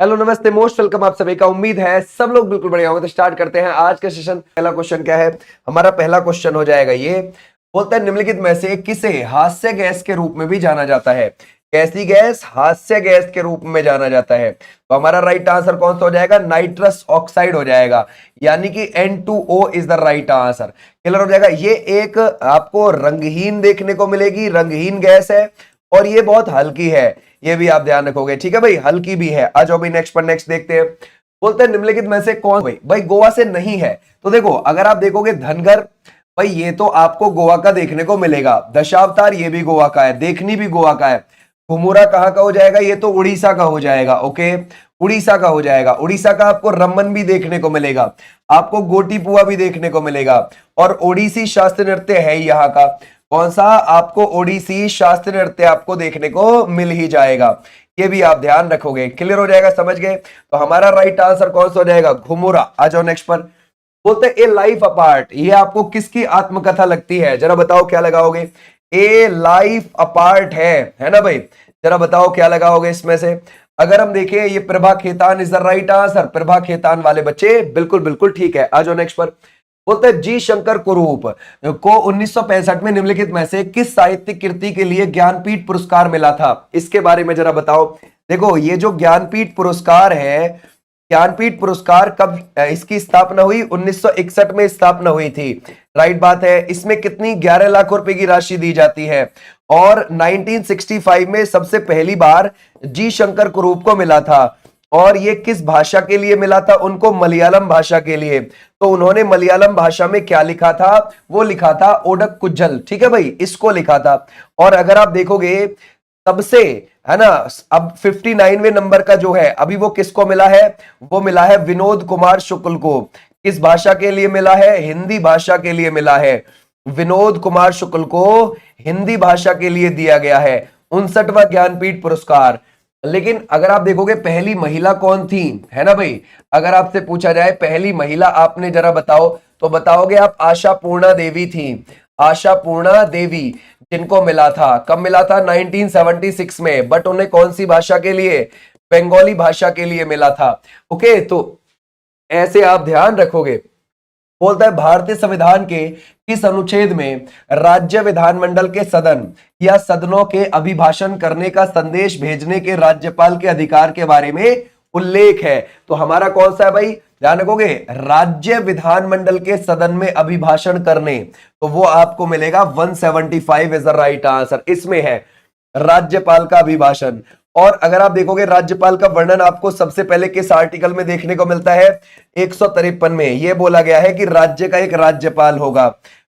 Hello नमस्ते most welcome आप सभी का। उम्मीद है सब लोग बिल्कुल बढ़िया होंगे। तो स्टार्ट करते हैं आज का सेशन। पहला क्वेश्चन क्या है? हमारा पहला क्वेश्चन हो जाएगा ये। बोलता है निम्नलिखित में से किसे हास्य गैस के रूप में भी जाना जाता है? कैसी गैस? हास्य गैस के रूप में जाना जाता है। तो हमारा राइट आंसर कौन सा हो जाएगा? नाइट्रस ऑक्साइड हो जाएगा, यानी कि N2O is the right answer. Clear हो जाएगा। ये एक आपको रंगहीन देखने को मिलेगी, रंगहीन गैस है और ये बहुत हल्की है, ये भी आप ध्यान रखोगे। ठीक है भाई, हल्की भी है। आ जाओ भाई नेक्स्ट पर, नेक्स्ट देखते हैं। बोलते हैं निम्नलिखित में से कौन भाई गोवा से नहीं है? तो देखो, अगर आप देखोगे धनगर, भाई ये तो आपको गोवा का देखने को मिलेगा। दशावतार ये भी गोवा का है, देखनी भी गोवा का है। घुमुरा कहाँ का हो जाएगा? ये तो उड़ीसा का हो जाएगा। ओके, उड़ीसा का हो जाएगा। उड़ीसा का आपको रमन भी देखने को मिलेगा, आपको गोटीपुआ भी देखने को मिलेगा। और ओडिसी शास्त्रीय नृत्य है यहाँ का। कौन सा? आपको ओडिसी शास्त्रीय नृत्य आपको देखने को मिल ही जाएगा। ये भी आप ध्यान रखोगे। क्लियर हो जाएगा, समझ गए? तो हमारा राइट आंसर कौन सा हो जाएगा? घुमुरा। आ जाओ नेक्स्ट पर। बोलते हैं ए लाइफ अपार्ट, ये आपको किसकी आत्मकथा लगती है? जरा बताओ क्या लगाओगे? ए लाइफ अपार्ट है ना भाई? जरा बताओ क्या लगाओगे इसमें से? अगर हम देखें, ये Prabha Khetan is the right answer. Prabha Khetan वाले बच्चे बिल्कुल बिल्कुल ठीक है। आ जाओ नेक्स्ट पर। बोलते हैं जी शंकर कुरूप को 1965 में निम्नलिखित में से किस साहित्यिक कृति के लिए ज्ञानपीठ पुरस्कार मिला था? इसके बारे में जरा बताओ। देखो, ये जो ज्ञानपीठ पुरस्कार है, ज्ञानपीठ पुरस्कार कब इसकी स्थापना हुई? 1961 में स्थापना हुई थी। राइट बात है। इसमें कितनी? 11 लाख रुपए की राशि दी जाती है। और 1965 में सबसे पहली बार जी शंकर कुरूप को मिला था। और ये किस भाषा के लिए मिला था? उनको मलयालम भाषा के लिए। तो उन्होंने मलयालम भाषा में क्या लिखा था? वो लिखा था ओडक कुज्जल। ठीक है भाई, इसको लिखा था। और अगर आप देखोगे सबसे, है ना, अब 59वें नंबर का जो है अभी, वो किसको मिला है? वो मिला है विनोद कुमार शुक्ल को। किस भाषा के लिए मिला है? हिंदी भाषा के लिए मिला है। विनोद कुमार शुक्ल को हिंदी भाषा के लिए दिया गया है 59वां ज्ञानपीठ पुरस्कार। लेकिन अगर आप देखोगे पहली महिला कौन थी, है ना भाई? अगर आपसे पूछा जाए पहली महिला आपने जरा बताओ, तो बताओगे आप आशा पूर्णा देवी थी। आशा पूर्णा देवी, जिनको मिला था, कब मिला था? 1976 में। बट उन्हें कौन सी भाषा के लिए? बंगाली भाषा के लिए मिला था। ओके, तो ऐसे आप ध्यान रखोगे। बोलता है भारतीय संविधान के किस अनुच्छेद में राज्य विधानमंडल के सदन या सदनों के अभिभाषण करने का संदेश भेजने के राज्यपाल के अधिकार के बारे में उल्लेख है? तो हमारा कौन सा है भाई? ध्यान रखोगे, राज्य विधानमंडल के सदन में अभिभाषण करने, तो वो आपको मिलेगा 175 इज द राइट आंसर। इसमें है राज्यपाल का अभिभाषण। और अगर आप देखोगे राज्यपाल का वर्णन आपको सबसे पहले किस आर्टिकल में देखने को मिलता है? 153 में। यह बोला गया है कि राज्य का एक राज्यपाल होगा।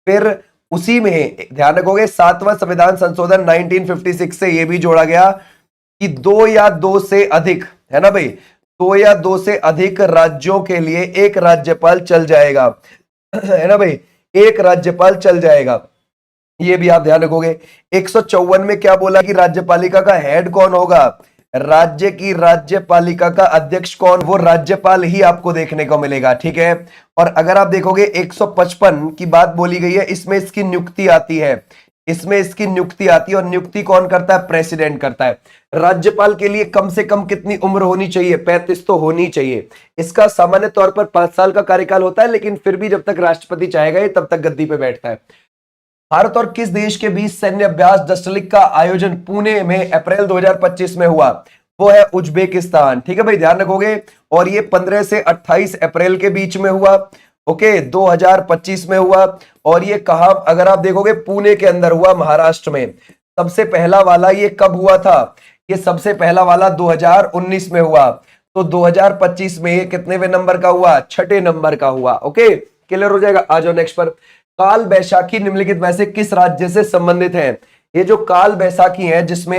फिर उसी में ध्यान रखोगे 7वां संविधान संशोधन 1956 से यह भी जोड़ा गया कि 2 या 2 से अधिक, है ना भाई, 2 या 2 से अधिक राज्यों के लिए एक राज्यपाल चल जाएगा, है ना भाई, एक राज्यपाल चल जाएगा। ये भी आप ध्यान रखोगे। 154 में क्या बोला कि राज्यपालिका का हेड कौन होगा? राज्य की राज्यपालिका का अध्यक्ष कौन? वो राज्यपाल ही आपको देखने को मिलेगा। ठीक है। और अगर आप देखोगे 155 की बात बोली गई है, इसमें इसकी नियुक्ति आती है। इसमें इसकी नियुक्ति आती है और नियुक्ति कौन करता है? प्रेसिडेंट करता है। राज्यपाल के लिए कम से कम कितनी उम्र होनी चाहिए? 35 तो होनी चाहिए। इसका सामान्य तौर पर 5 साल का कार्यकाल होता है, लेकिन फिर भी जब तक राष्ट्रपति चाहेगा तब तक गद्दी पे बैठता है। भारत और किस देश के बीच सैन्य अभ्यास डस्टलिक का आयोजन पुणे में अप्रैल 2025 में हुआ? वो है उज्बेकिस्तान। ठीक है भाई, ध्यान रखोगे। और ये 15 से 28 अप्रैल के बीच में हुआ। ओके, 2025 में हुआ। और ये कहां? अगर आप देखोगे पुणे के अंदर हुआ, महाराष्ट्र में। सबसे पहला वाला ये कब हुआ था? ये सबसे पहला वाला 2019 में हुआ। तो 2025 में ये कितनेवें नंबर का हुआ? 6ठे नंबर का हुआ। ओके, क्लियर हो जाएगा। आ जाओ नेक्स्ट पर। काल बैसाखी निम्नलिखित में से किस राज्य से संबंधित है? ये जो काल बैसाखी है, जिसमें,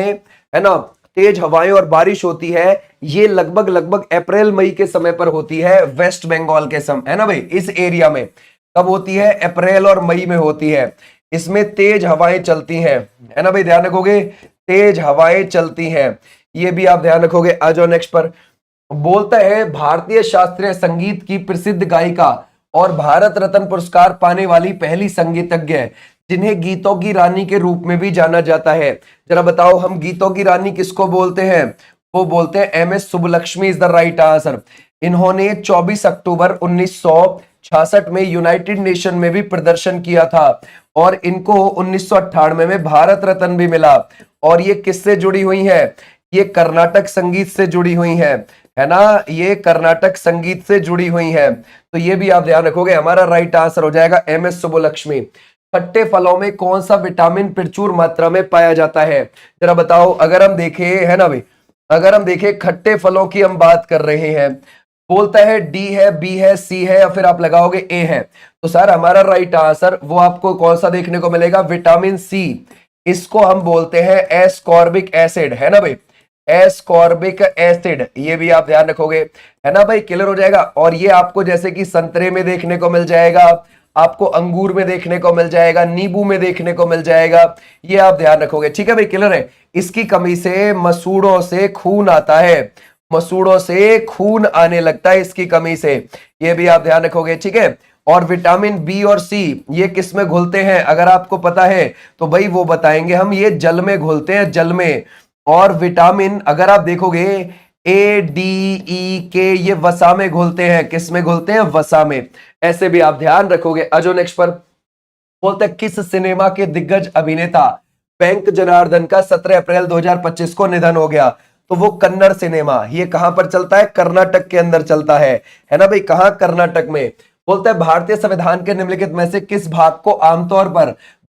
है ना, तेज हवाएं और बारिश होती है, ये लगभग अप्रैल मई के समय पर होती है, वेस्ट बंगाल के समय, है ना भाई, इस एरिया में। कब होती है? अप्रैल और मई में होती है। इसमें तेज हवाएं चलती हैं, है ना भाई, ध्यान रखोगे, तेज हवाएं चलती हैं। ये भी आप ध्यान रखोगे। आ जाओ नेक्स्ट पर। बोलता है भारतीय शास्त्रीय संगीत की प्रसिद्ध गायिका और भारत रत्न पुरस्कार पाने वाली पहली संगीतज्ञ जिन्हें गीतों की रानी के रूप में भी जाना जाता है। जरा बताओ, हम गीतों की रानी किसको बोलते हैं? वो बोलते हैं M S Subbulakshmi is the right answer. इन्होंने 24 अक्टूबर 1966 में यूनाइटेड नेशन में भी प्रदर्शन किया था और इनको 1998 में भारत रत्न भी मिला। और ये किससे जुड़ी हुई है? ये कर्नाटक संगीत से जुड़ी हुई है ना, ये कर्नाटक संगीत से जुड़ी हुई है। तो ये भी आप ध्यान रखोगे, हमारा राइट आंसर हो जाएगा एम एस सुब्बलक्ष्मी। खट्टे फलों में कौन सा विटामिन प्रचुर मात्रा में पाया जाता है? जरा बताओ। अगर हम देखें, है ना भाई, अगर हम देखें खट्टे फलों की हम बात कर रहे हैं, बोलता है डी है, बी है, सी है, या फिर आप लगाओगे ए है। तो सर हमारा राइट आंसर वो आपको कौन सा देखने को मिलेगा? Vitamin C. इसको हम बोलते हैं एस्कॉर्बिक एसिड, है ना भाई, एस्कॉर्बिक एसिड। ये भी आप ध्यान रखोगे, है ना भाई, क्लियर हो जाएगा। और ये आपको जैसे कि संतरे में देखने को मिल जाएगा, आपको अंगूर में देखने को मिल जाएगा, नींबू में देखने को मिल जाएगा, ये आप ध्यान रखोगे। ठीक है भाई, क्लियर है। इसकी कमी से मसूड़ों से खून आता है, मसूड़ों से खून आने लगता है इसकी कमी से, ये भी आप ध्यान रखोगे। ठीक है। और विटामिन बी और सी ये किस में घुलते हैं? अगर आपको पता है तो भाई वो बताएंगे हम, ये जल में घुलते हैं, जल में। और विटामिन अगर आप देखोगे ए डी ई के, ये वसा में घुलते हैं। किस में घुलते हैं? वसा में। ऐसे भी आप ध्यान रखोगे। अजो नेक्स्ट पर बोलते हैं किस सिनेमा के दिग्गज अभिनेता बैंक जनार्दन का 17 अप्रैल 2025 को निधन हो गया? तो वो कन्नड़ सिनेमा, ये कहां पर चलता है? कर्नाटक के अंदर चलता है ना भाई, कहां? कर्नाटक में। बोलता है भारतीय संविधान के निम्नलिखित में से किस भाग को आमतौर पर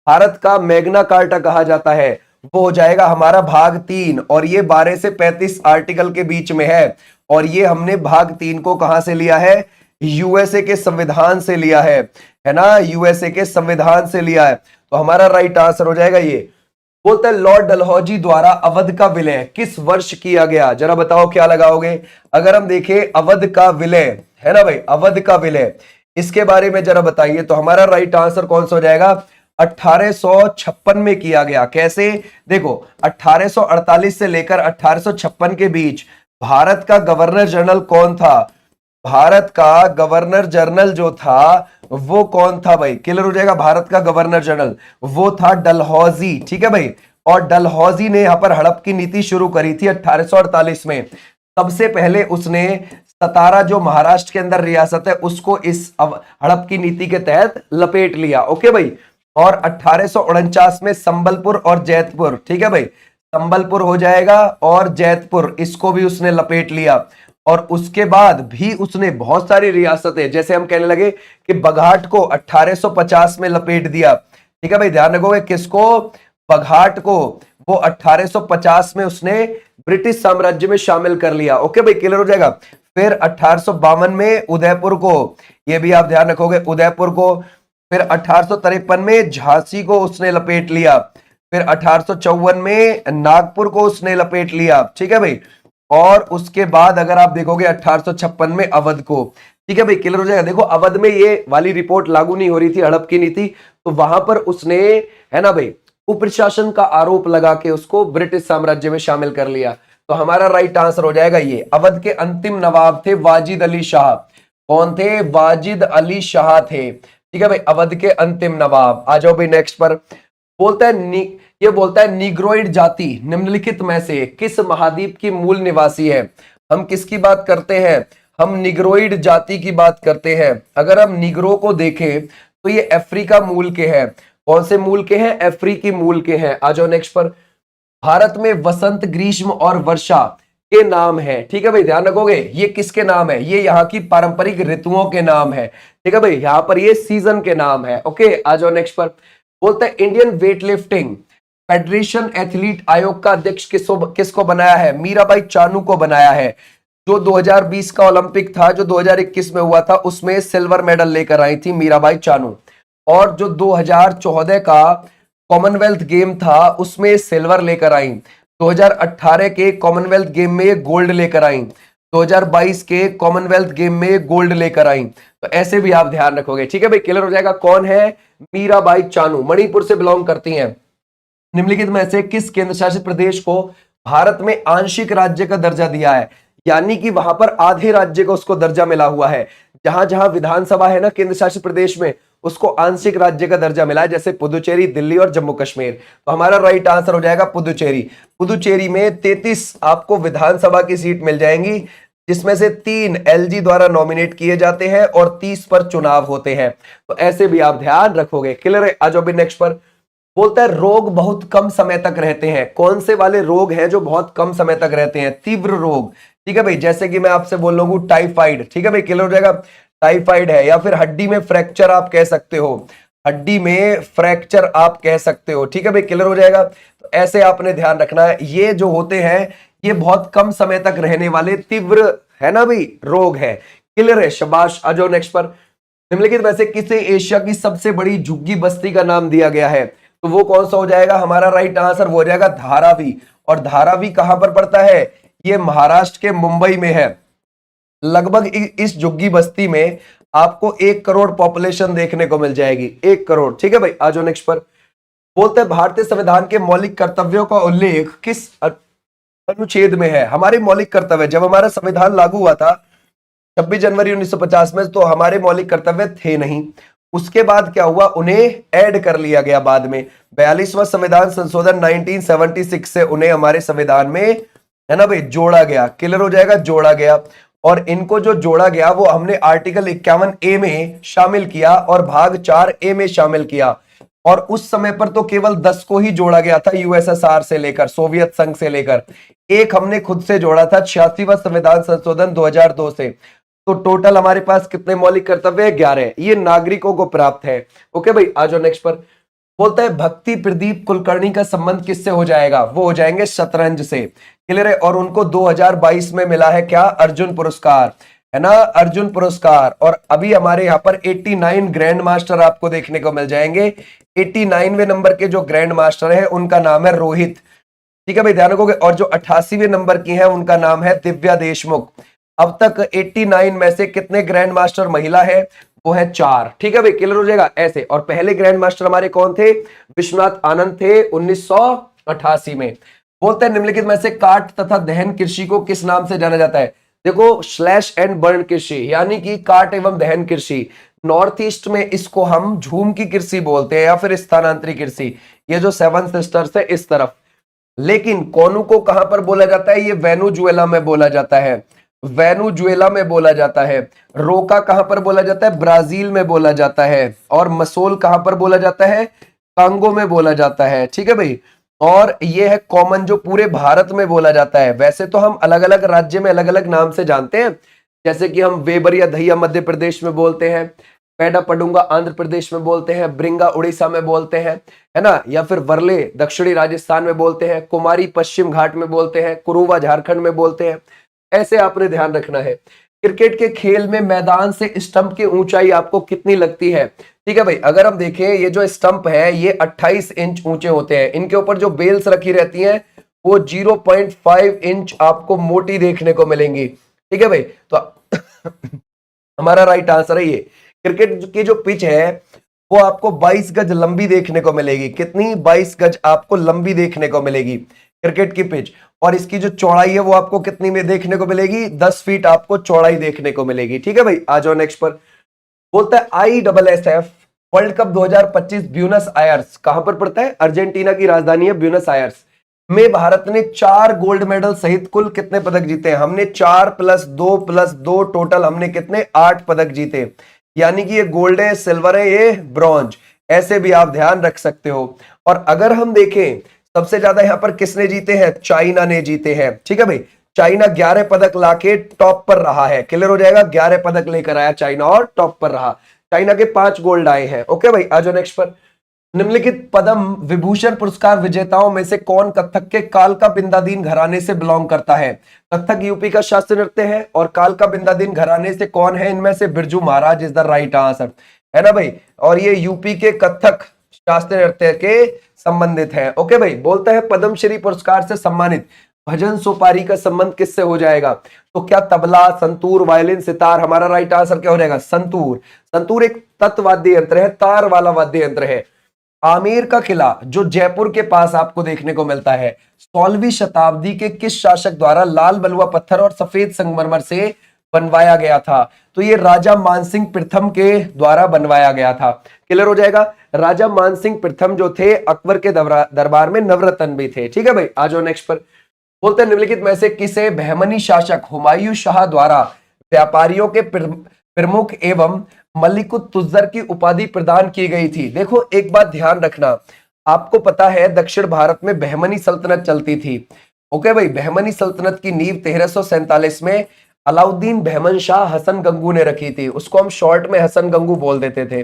भारत का मैग्ना कार्टा कहा जाता है? वो हो जाएगा हमारा भाग 3, और ये 12 से 35 आर्टिकल के बीच में है। और ये हमने भाग 3 को कहां से लिया है? यूएसए के संविधान से लिया है ना, यूएसए के संविधान से लिया है। तो हमारा राइट आंसर हो जाएगा ये। बोलते हैं लॉर्ड डलहौजी द्वारा अवध का विलय किस वर्ष किया गया? जरा बताओ क्या लगाओगे? अगर हम देखें अवध का विलय, है ना भाई, अवध का विलय, इसके बारे में जरा बताइए। तो हमारा राइट आंसर कौन सा हो जाएगा? 1856 में किया गया। कैसे? देखो 1848 से लेकर 1856 के बीच भारत का गवर्नर जनरल कौन था? भारत का गवर्नर जनरल जो था वो कौन था भाई? क्लियर हो जाएगा। भारत का गवर्नर जनरल वो था डलहौजी। ठीक है भाई। और डलहौजी ने यहां पर हड़प की नीति शुरू करी थी 1848 में। सबसे पहले उसने सतारा जो महाराष्ट्र के अंदर रियासत है उसको इस हड़प की नीति के तहत लपेट लिया। ओके भाई। और 1849 में संबलपुर और जैतपुर, ठीक है भाई, संबलपुर हो जाएगा और जैतपुर, इसको भी उसने लपेट लिया। और उसके बाद भी उसने बहुत सारी रियासतें, जैसे हम कहने लगे कि बघाट को 1850 में लपेट दिया। ठीक है भाई, ध्यान रखोगे किसको? बघाट को। वो 1850 में उसने ब्रिटिश साम्राज्य में शामिल कर लिया। ओके भाई, क्लियर हो जाएगा। फिर 1852 में उदयपुर को, ये भी आप ध्यान रखोगे, उदयपुर को। फिर 1853 में झांसी को उसने लपेट लिया। फिर 1854 में नागपुर को उसने लपेट लिया। ठीक है भाई। और उसके बाद अगर आप देखोगे 1856 में अवध को। ठीक है भाई, क्लियर हो जाएगा। देखो अवध में ये वाली रिपोर्ट लागू नहीं हो रही थी, हड़प की नीति, तो वहां पर उसने, है ना भाई, कुप्रशासन का आरोप लगा के उसको ब्रिटिश साम्राज्य में शामिल कर लिया। तो हमारा राइट आंसर हो जाएगा ये। अवध के अंतिम नवाब थे वाजिद अली शाह। कौन थे? वाजिद अली शाह थे। ठीक है भाई, अवध के अंतिम नवाब। आ जाओ भाई नेक्स्ट पर। बोलता है ये बोलता है निग्रोइड जाति निम्नलिखित में से किस महाद्वीप की मूल निवासी है? हम किसकी बात करते हैं? हम निग्रोइड जाति की बात करते हैं। अगर हम निग्रो को देखें तो ये अफ्रीका मूल के हैं। कौन से मूल के हैं? अफ्रीकी मूल के हैं। आ जाओ नेक्स्ट पर। भारत में वसंत, ग्रीष्म और वर्षा के नाम है। ठीक है भाई, ध्यान रखोगे ये किसके नाम है? ये यहाँ की पारंपरिक ऋतुओं के नाम है। ठीक है भाई, यहाँ पर ये सीजन के नाम है। ओके, आ जाओ नेक्स्ट पर। बोलते हैं Indian weight lifting federation athlete आयोग का अध्यक्ष किसको बनाया है? मीराबाई चानू को बनाया है। जो 2020 का ओलंपिक था, जो 2021 में हुआ था, उसमें सिल्वर मेडल लेकर आई थी मीराबाई चानू। और जो 2014 का कॉमनवेल्थ गेम था उसमें सिल्वर लेकर आई। 2018 के कॉमनवेल्थ गेम में गोल्ड लेकर आई। 2022 के कॉमनवेल्थ गेम में गोल्ड लेकर आई। तो ऐसे भी आप ध्यान रखोगे। ठीक है भाई, क्लियर हो जाएगा। कौन है? मीराबाई चानू, मणिपुर से बिलोंग करती हैं। निम्नलिखित में से किस केंद्र शासित प्रदेश को भारत में आंशिक राज्य का दर्जा दिया है? यानी कि वहां पर आधे राज्य को उसको दर्जा मिला हुआ है। जहां जहां विधानसभा है ना केंद्र शासित प्रदेश में, उसको आंशिक राज्य का दर्जा मिला है, जैसे पुदुचेरी, दिल्ली और जम्मू कश्मीर। तो हमारा राइट आंसर हो जाएगा पुदुचेरी। पुदुचेरी में 33 आपको विधानसभा की सीट मिल जाएंगी, जिसमें से 3 एलजी द्वारा नॉमिनेट किए जाते हैं और 30 पर चुनाव होते हैं। तो ऐसे भी आप ध्यान रखोगे। क्लियर है? आ जाओ भी नेक्स्ट पर। बोलता है रोग बहुत कम समय तक रहते हैं। कौन से वाले रोग हैं जो बहुत कम समय तक रहते हैं? तीव्र रोग। ठीक है भाई, जैसे कि मैं आपसे बोल रहा हूं टाइफाइड। ठीक है भाई, क्लियर हो जाएगा? टाइफाइड है, या फिर हड्डी में फ्रैक्चर आप कह सकते हो, हड्डी में फ्रैक्चर आप कह सकते हो। ठीक है भाई, क्लियर हो जाएगा? तो ऐसे आपने ध्यान रखना है, ये जो होते हैं ये बहुत कम समय तक रहने वाले तीव्र है ना भाई रोग है। क्लियर है? शाबाश। आ जाओ नेक्स्ट पर। निम्नलिखित में से किसे एशिया की सबसे बड़ी झुग्गी बस्ती का नाम दिया गया है? तो वो कौन सा हो जाएगा? हमारा राइट आंसर वो हो जाएगा धारावी। और धारावी कहां पर पड़ता है? ये महाराष्ट्र के मुंबई में है। लगभग इस झुग्गी बस्ती में आपको 1 करोड़ पॉपुलेशन देखने को मिल जाएगी, 1 करोड़। ठीक है भाई, आ जाओ नेक्स्ट पर। बोलते हैं भारतीय संविधान के मौलिक कर्तव्यों का उल्लेख किस अनुच्छेद में है? हमारे मौलिक कर्तव्य, जब हमारा संविधान लागू हुआ था 26 जनवरी 1950 में, तो हमारे मौलिक कर्तव्य थे नहीं। उसके बाद क्या हुआ? उन्हें ऐड कर लिया गया बाद में। 42वां संविधान संशोधन 1976 से उन्हें हमारे संविधान में है ना भाई जोड़ा गया। क्लियर हो जाएगा? जोड़ा गया। और इनको जो जोड़ा गया वो हमने आर्टिकल 51A में शामिल किया और भाग 4A में शामिल किया। और उस समय पर तो केवल 10 को ही जोड़ा गया था, यूएसएसआर से लेकर, सोवियत संघ से लेकर। एक हमने खुद से जोड़ा था 86वां संविधान संशोधन 2002 से। तो टोटल हमारे पास कितने मौलिक कर्तव्य? 11। ये नागरिकों को प्राप्त है। ओके भाई, आ जाओ नेक्स्ट पर। बोलता है भक्ति प्रदीप कुलकर्णी का संबंध किससे हो जाएगा? वो हो जाएंगे शतरंज से। क्लियर है? और उनको 2022 में मिला है क्या? अर्जुन पुरस्कार, है ना, अर्जुन पुरस्कार। और अभी हमारे यहाँ पर 89 ग्रैंड मास्टर आपको देखने को मिल जाएंगे। 89वें नंबर के जो ग्रैंड मास्टर है उनका नाम है रोहित। ठीक है भाई, ध्यान रखोगे। और जो 88वें नंबर की है उनका नाम है दिव्या देशमुख। अब तक 89 में से कितने ग्रैंड मास्टर महिला है? वो है 4। ठीक है भाई, क्लियर हो जाएगा? ऐसे। और पहले ग्रैंड मास्टर हमारे कौन थे? विश्वनाथ आनंद थे 1988 में। बोलते हैं निम्नलिखित में से काट तथा दहन कृषि को किस नाम से जाना जाता है? देखो, स्लैश एंड बर्न कृषि, यानी कि काट एवं दहन कृषि। नॉर्थ ईस्ट में इसको हम झूम की कृषि बोलते हैं या फिर स्थानांतरी कृषि। ये जो 7 सिस्टर्स है इस तरफ। लेकिन कोनू को कहां पर बोला जाता है? ये वेनेजुएला में बोला जाता है, वेनेजुएला में बोला जाता है। रोका कहां पर बोला जाता है? ब्राजील में बोला जाता है। और मसोल कहां पर बोला जाता है? कांगो में बोला जाता है। ठीक है भाई। और ये है कॉमन जो पूरे भारत में बोला जाता है। वैसे तो हम अलग अलग राज्य में अलग अलग नाम से जानते हैं, जैसे कि हम वेबर या दहिया मध्य प्रदेश में बोलते हैं, पेडा पडुंगा आंध्र प्रदेश में बोलते हैं, ब्रिंगा उड़ीसा में बोलते हैं, है ना, या फिर वर्ले दक्षिणी राजस्थान में बोलते हैं, कुमारी पश्चिम घाट में बोलते हैं, कुरुवा झारखंड में बोलते हैं। ऐसे आपने ध्यान रखना है। क्रिकेट के खेल में मैदान से स्टंप की ऊंचाई आपको कितनी लगती है? ठीक है भाई, अगर हम देखें ये जो स्टंप है ये 28 इंच ऊंचे होते हैं। इनके ऊपर जो बेल्स रखी रहती हैं वो 0.5 इंच आपको मोटी देखने को मिलेंगी। ठीक है भाई, तो हमारा राइट आंसर है ये। क्रिकेट की जो पिच है वो आपको 22 गज लंबी देखने को मिलेगी। कितनी? 22 गज आपको लंबी देखने को मिलेगी क्रिकेट की पिच। और इसकी जो चौड़ाई है वो आपको कितनी में देखने को मिलेगी? 10 फीट आपको चौड़ाई देखने को मिलेगी। ठीक है भाई, आ जाओ नेक्स्ट पर। बोलता है ISSF world cup 2025 Buenos Aires कहां पर पड़ता है? अर्जेंटीना की राजधानी है ब्यूनस आयर्स में। भारत ने 4 गोल्ड मेडल सहित कुल कितने पदक जीते हैं? हमने 4 + 2 + 2 टोटल हमने कितने? 8 पदक जीते। यानी कि ये गोल्ड है, सिल्वर है, ये ब्रॉन्ज। ऐसे भी आप ध्यान रख सकते हो। और अगर हम देखें सबसे ज्यादा यहां पर किसने जीते हैं? चाइना ने जीते हैं। ठीक है भाई, चाइना 11 पदक लाके टॉप पर रहा है। क्लियर हो जाएगा? 11 पदक लेकर आया चाइना और टॉप पर रहा। चाइना के 5 गोल्ड आए हैं। ओके भाई, आ जाओ नेक्स्ट पर। निम्नलिखित पद्म विभूषण पुरस्कार विजेताओं में से कौन कथक के कालका बिंदादीन घराने से बिलोंग करता है? कथक यूपी का शास्त्रीय नृत्य है और कालका बिंदादीन घराने से कौन है? इनमें से Birju Maharaj is the right answer, है ना भाई। और ये यूपी के कथक शास्त्रीय नृत्य के संबंधित है। ओके भाई, बोलता है पद्मश्री पुरस्कार से सम्मानित भजन सोपारी का संबंध किससे हो जाएगा? तो क्या तबला, संतूर, वायलिन, सितार? हमारा राइट आंसर क्या हो जाएगा? संतूर। संतूर एक तत्वाद्य यंत्र है, तार वाला वाद्य यंत्र है। आमेर का किला जो जयपुर के पास आपको देखने को मिलता है, 16वीं शताब्दी के किस शासक द्वारा लाल बलुआ पत्थर और सफेद संगमरमर से बनवाया गया था? तो ये राजा मानसिंह प्रथम के द्वारा बनवाया गया था। क्लियर हो जाएगा। राजा मानसिंह प्रथम जो थे अकबर के दरबार में नवरत्न भी थे। ठीक है भाई, आ जाओ नेक्स्ट पर। बोलते हैं निम्नलिखित में से किसे बहमनी शासक हुमायूं शाह द्वारा व्यापारियों के प्रमुख एवं मलिकुत तुज्जर की उपाधि प्रदान की गई थी? देखो एक बात ध्यान रखना, आपको पता है दक्षिण भारत में बहमनी सल्तनत चलती थी। ओके भाई, बहमनी सल्तनत की नींव 1347 में अलाउद्दीन बहमन शाह हसन गंगू ने रखी थी। उसको हम शॉर्ट में हसन गंगू बोल देते थे।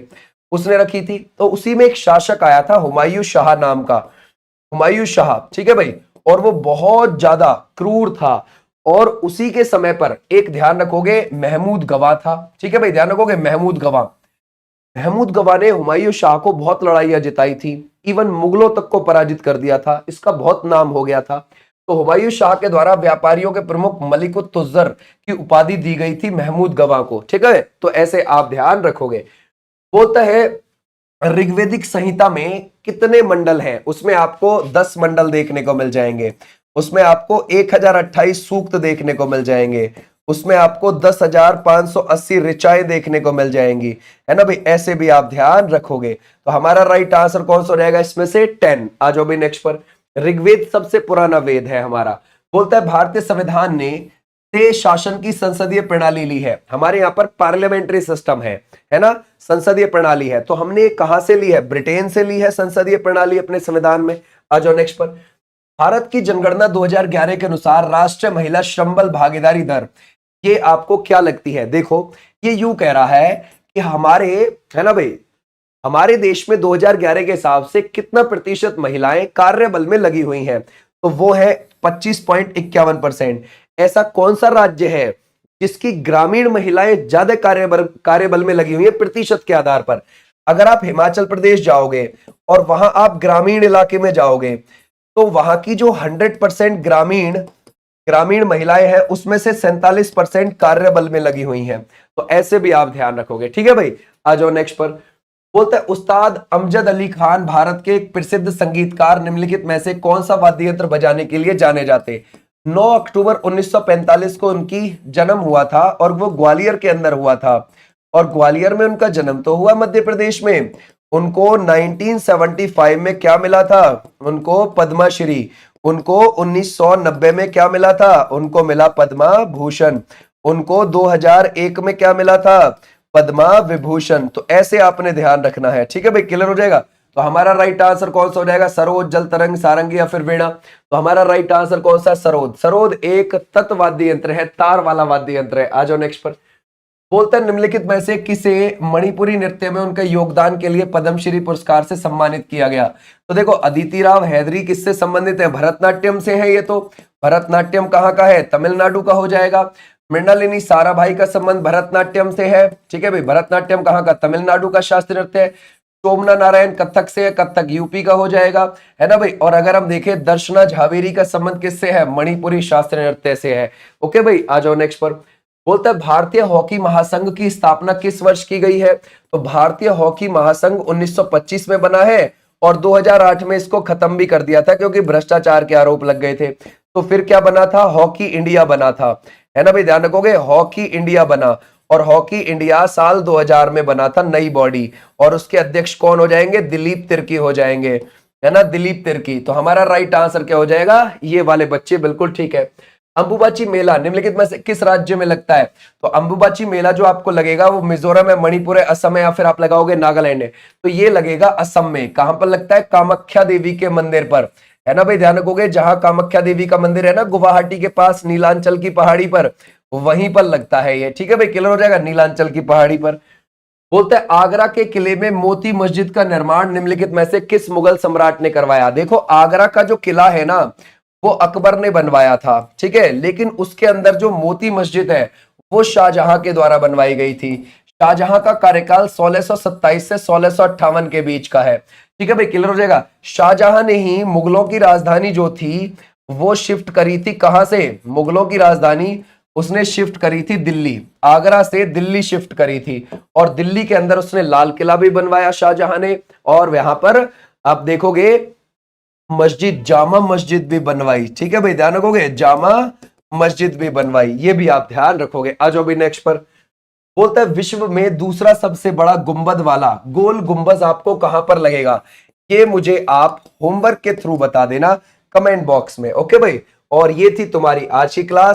उसने रखी थी। तो उसी में एक शासक आया था हुमायूं शाह नाम का, हुमायूं शाह। ठीक है भाई, और वो बहुत ज्यादा क्रूर था। और उसी के समय पर एक ध्यान रखोगे महमूद गवा था। ठीक है भाई, ध्यान रखोगे महमूद गवा। महमूद गवा ने हुमायूं शाह को बहुत लड़ाइयां जिताई थी, इवन मुगलों तक को पराजित कर दिया था। इसका बहुत नाम हो गया था। तो हुमायूं शाह के द्वारा व्यापारियों के प्रमुख मलिकुत तुज्जर की उपाधि दी गई थी महमूद गवा को। ठीक है, तो ऐसे आप ध्यान रखोगे। बोलता है ऋग्वेदिक संहिता में कितने मंडल हैं? उसमें आपको 10 मंडल देखने को मिल जाएंगे। उसमें आपको 1028 सूक्त देखने को मिल जाएंगे। उसमें आपको 10,580 ऋचाएं देखने को मिल जाएंगी, है ना भाई। ऐसे भी आप ध्यान रखोगे। तो हमारा राइट आंसर कौन सा हो जाएगा इसमें से? 10। आ जाओ भाई नेक्स्ट पर। ऋग्वेद सबसे पुराना वेद है हमारा। बोलता है भारतीय संविधान ने से शासन की संसदीय प्रणाली ली है। हमारे यहाँ पर पार्लियामेंट्री सिस्टम है ना, संसदीय प्रणाली है। तो हमने कहां से ली है? ब्रिटेन से ली है संसदीय प्रणाली अपने संविधान में। आ जाओ नेक्स्ट पर। भारत की जनगणना 2011 के अनुसार राष्ट्रीय महिला श्रम बल भागीदारी दर, ये आपको क्या लगती है? देखो ये यूं कह रहा है कि हमारे, है ना भाई, हमारे देश में 2011 के हिसाब से कितना प्रतिशत महिलाएं कार्यबल में लगी हुई हैं? तो वो है 25.51%। ऐसा कौन सा राज्य है जिसकी ग्रामीण महिलाएं ज्यादा कार्यबल में लगी हुई है प्रतिशत के आधार पर? अगर आप हिमाचल प्रदेश जाओगे और वहां आप ग्रामीण इलाके में जाओगे तो वहां की जो 100% ग्रामीण महिलाएं हैं उसमें से 47% कार्यबल में लगी हुई हैं। तो ऐसे भी आप ध्यान रखोगे। ठीक है भाई, आ जाओ नेक्स्ट पर। बोलते हैं उस्ताद अमजद अली खान भारत के एक प्रसिद्ध संगीतकार, निम्नलिखित में से कौन सा वाद्य यंत्र बजाने के लिए जाने जाते? 9 अक्टूबर 1945 को उनकी जन्म हुआ था और वो ग्वालियर के अंदर हुआ था। और ग्वालियर में उनका जन्म तो हुआ मध्य प्रदेश में। उनको 1975 में क्या मिला था? उनको पद्मश्री। उनको 1990 में क्या मिला था? उनको मिला पद्मा भूषण। उनको 2001 में क्या मिला था? पद्मा विभूषण। तो ऐसे आपने ध्यान रखना है। ठीक है भाई, क्लियर हो जाएगा। तो हमारा राइट आंसर कौन सा हो जाएगा? सरोद, जल तरंग, सारंगी या फिर वीणा? तो हमारा राइट आंसर कौन सा? सरोद। सरोद एक तत्व वाद्य यंत्र है, तार वाला वाद्य यंत्र है। आ जाओ नेक्स्ट पर। बोलते हैं निम्नलिखित में से किसे मणिपुरी नृत्य में उनके योगदान के लिए पद्मश्री पुरस्कार से सम्मानित किया गया? तो देखो अदिति राव हैदरी किससे संबंधित है? भरतनाट्यम से है। ये तो भरतनाट्यम कहाँ का है? तमिलनाडु का हो जाएगा। मृणालिनी साराभाई का संबंध भरतनाट्यम से है। ठीक है भाई, भरतनाट्यम कहाँ का? तमिलनाडु का शास्त्रीय नृत्य है। शोभना नारायण कथक से है, कथक यूपी का हो जाएगा, है ना भाई। और अगर हम देखें दर्शना झावेरी का संबंध किससे है? मणिपुरी शास्त्रीय नृत्य से है। ओके भाई, आ जाओ नेक्स्ट पर। बोलता है भारतीय हॉकी महासंघ की स्थापना किस वर्ष की गई है? तो भारतीय हॉकी महासंघ 1925 में बना है और 2008 में इसको खत्म भी कर दिया था क्योंकि भ्रष्टाचार के आरोप लग गए थे। तो फिर क्या बना था? हॉकी इंडिया बना था, है ना भाई, ध्यान रखोगे। हॉकी इंडिया बना और हॉकी इंडिया साल 2000 में बना था, नई बॉडी। और उसके अध्यक्ष कौन हो जाएंगे? दिलीप तिर्की हो जाएंगे, है ना, दिलीप तिर्की। तो हमारा राइट आंसर क्या हो जाएगा? ये वाले बच्चे, बिल्कुल ठीक है। अंबुबाची मेला निम्नलिखित में से किस राज्य में लगता है? तो अंबुबाची मेला जो आपको लगेगा वो मिजोरम है, मणिपुर है, असम है, या फिर आप लगाओगे नागालैंड है। तो ये लगेगा असम में। कहां पर लगता है? कामाख्या देवी के मंदिर पर, है ना भाई, ध्यान रखोगे। जहां कामाख्या देवी का मंदिर है ना गुवाहाटी के पास नीलांचल की पहाड़ी पर, वहीं पर लगता है ये। ठीक है भाई, क्लियर हो जाएगा, नीलांचल की पहाड़ी पर। बोलते हैं आगरा के किले में मोती मस्जिद का निर्माण निम्नलिखित में से किस मुगल सम्राट ने करवाया? देखो आगरा का जो किला है ना वो अकबर ने बनवाया था, ठीक है, लेकिन उसके अंदर जो मोती मस्जिद है वो शाहजहां के द्वारा बनवाई गई थी। शाहजहां का कार्यकाल 1627 से 1658 के बीच का है। ठीक है भाई, क्लियर हो जाएगा। शाहजहां ने ही मुगलों की राजधानी जो थी वो शिफ्ट करी थी। कहां से? मुगलों की राजधानी उसने शिफ्ट करी थी दिल्ली, आगरा से दिल्ली शिफ्ट करी थी। और दिल्ली के अंदर उसने लाल किला भी बनवाया शाहजहां ने। और यहां पर आप देखोगे मस्जिद, जामा मस्जिद भी बनवाई। ठीक है भाई, ध्यान रखोगे, जामा मस्जिद भी बनवाई, ये भी आप ध्यान रखोगे। आ जाओ भी नेक्स्ट पर। बोलता है विश्व में दूसरा सबसे बड़ा गुंबद वाला गोल गुंबज आपको कहां पर लगेगा? ये मुझे आप होमवर्क के थ्रू बता देना कमेंट बॉक्स में। ओके भाई, और ये थी तुम्हारी आज की क्लास।